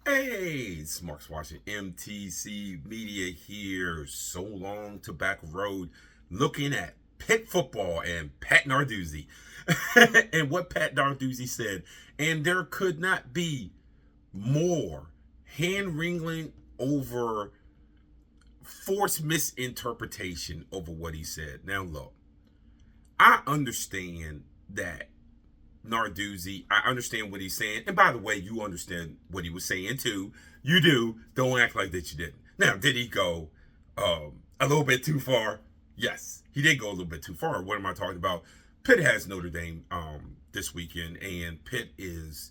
Hey, it's Mark's watching MTC Media here. So long tobacco road, looking at Pitt football and Pat Narduzzi, and what Pat Narduzzi said. And there could not be more hand wringing over forced misinterpretation over what he said. Now, look, I understand that Narduzzi. I understand what he's saying. And by the way, you understand what he was saying too. You do. Don't act like that you didn't. Now, did he go a little bit too far? Yes, he did go a little bit too far. What am I talking about? Pitt has Notre Dame this weekend, and Pitt is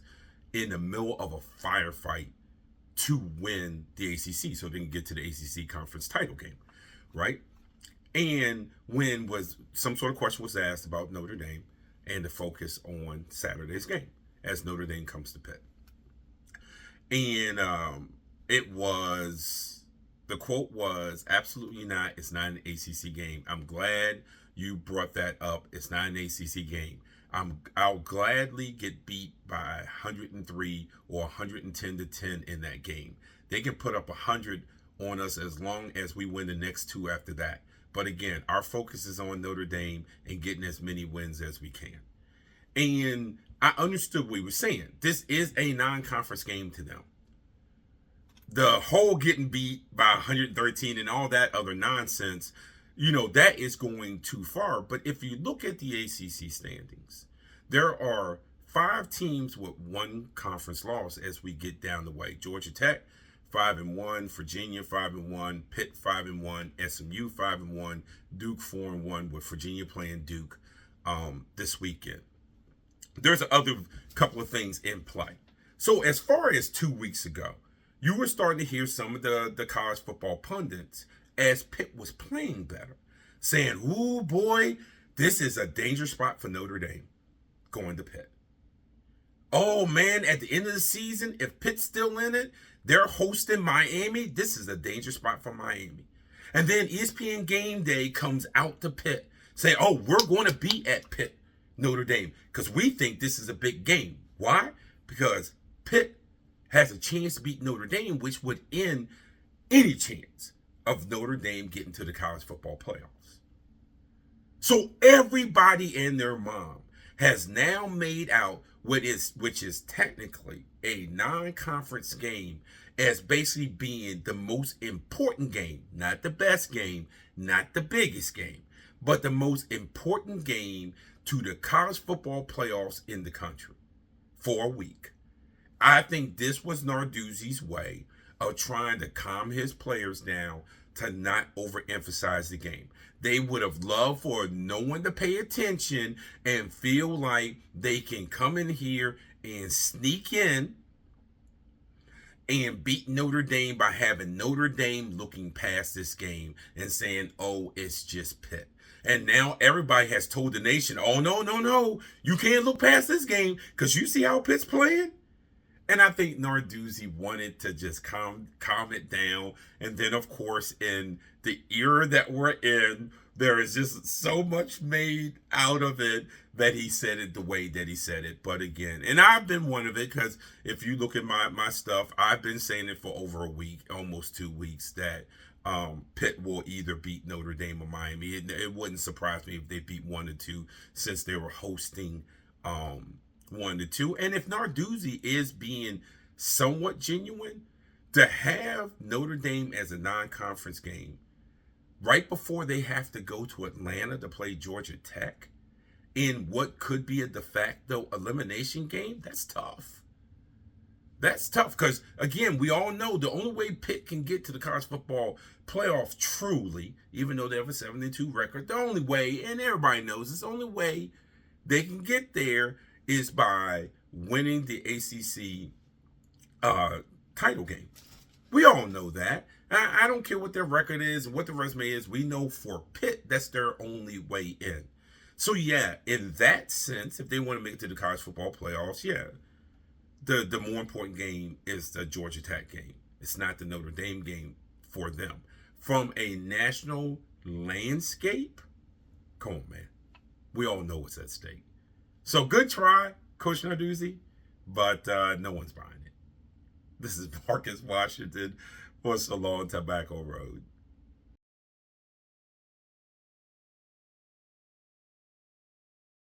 in the middle of a firefight to win the ACC so they can get to the ACC conference title game, right? And when was some sort of question was asked about Notre Dame and the focus on Saturday's game as Notre Dame comes to Pitt. And it was, the quote was, absolutely not. It's not an ACC game. I'm glad you brought that up. It's not an ACC game. I'll gladly get beat by 103 or 110 to 10 in that game. They can put up 100 on us as long as we win the next two after that. But again, our focus is on Notre Dame and getting as many wins as we can. And I understood what he was saying. This is a non-conference game to them. The whole getting beat by 113 and all that other nonsense, that is going too far. But if you look at the ACC standings, there are 5 teams with one conference loss as we get down the way. Georgia Tech, 5-1, Virginia 5-1, Pitt 5-1, SMU 5-1, Duke 4-1 with Virginia playing Duke this weekend. There's other couple of things in play. So as far as 2 weeks ago, you were starting to hear some of the college football pundits as Pitt was playing better, saying, "Ooh boy, this is a dangerous spot for Notre Dame going to Pitt. Oh man, at the end of the season, if Pitt's still in it, they're hosting Miami. This is a dangerous spot for Miami." And then ESPN Game Day comes out to Pitt, saying, "Oh, we're going to be at Pitt, Notre Dame, because we think this is a big game." Why? Because Pitt has a chance to beat Notre Dame, which would end any chance of Notre Dame getting to the college football playoffs. So everybody and their mom has now made out which is technically a non-conference game as basically being the most important game, not the best game, not the biggest game, but the most important game to the college football playoffs in the country for a week. I think this was Narduzzi's way of trying to calm his players down to not overemphasize the game. They would have loved for no one to pay attention and feel like they can come in here and sneak in and beat Notre Dame by having Notre Dame looking past this game and saying, "Oh, it's just Pitt." And now everybody has told the nation, "Oh, no, no, no. You can't look past this game because you see how Pitt's playing." And I think Narduzzi wanted to just calm it down. And then, of course, in the era that we're in, there is just so much made out of it that he said it the way that he said it. But again, and I've been one of it because if you look at my stuff, I've been saying it for over a week, almost 2 weeks, that Pitt will either beat Notre Dame or Miami. It wouldn't surprise me if they beat 1-2 since they were hosting 1-2. And if Narduzzi is being somewhat genuine, to have Notre Dame as a non-conference game right before they have to go to Atlanta to play Georgia Tech in what could be a de facto elimination game, that's tough. That's tough because, again, we all know the only way Pitt can get to the college football playoff truly, even though they have a 7-2 record, the only way, and everybody knows this, the only way they can get there is by winning the ACC title game. We all know that. I don't care what their record is and what the resume is. We know for Pitt, that's their only way in. So, yeah, in that sense, if they want to make it to the college football playoffs, yeah, the more important game is the Georgia Tech game. It's not the Notre Dame game for them. From a national landscape, come on, man. We all know what's at stake. So good try, Coach Narduzzi, but no one's buying it. This is Marcus Washington for So Long Tobacco Road.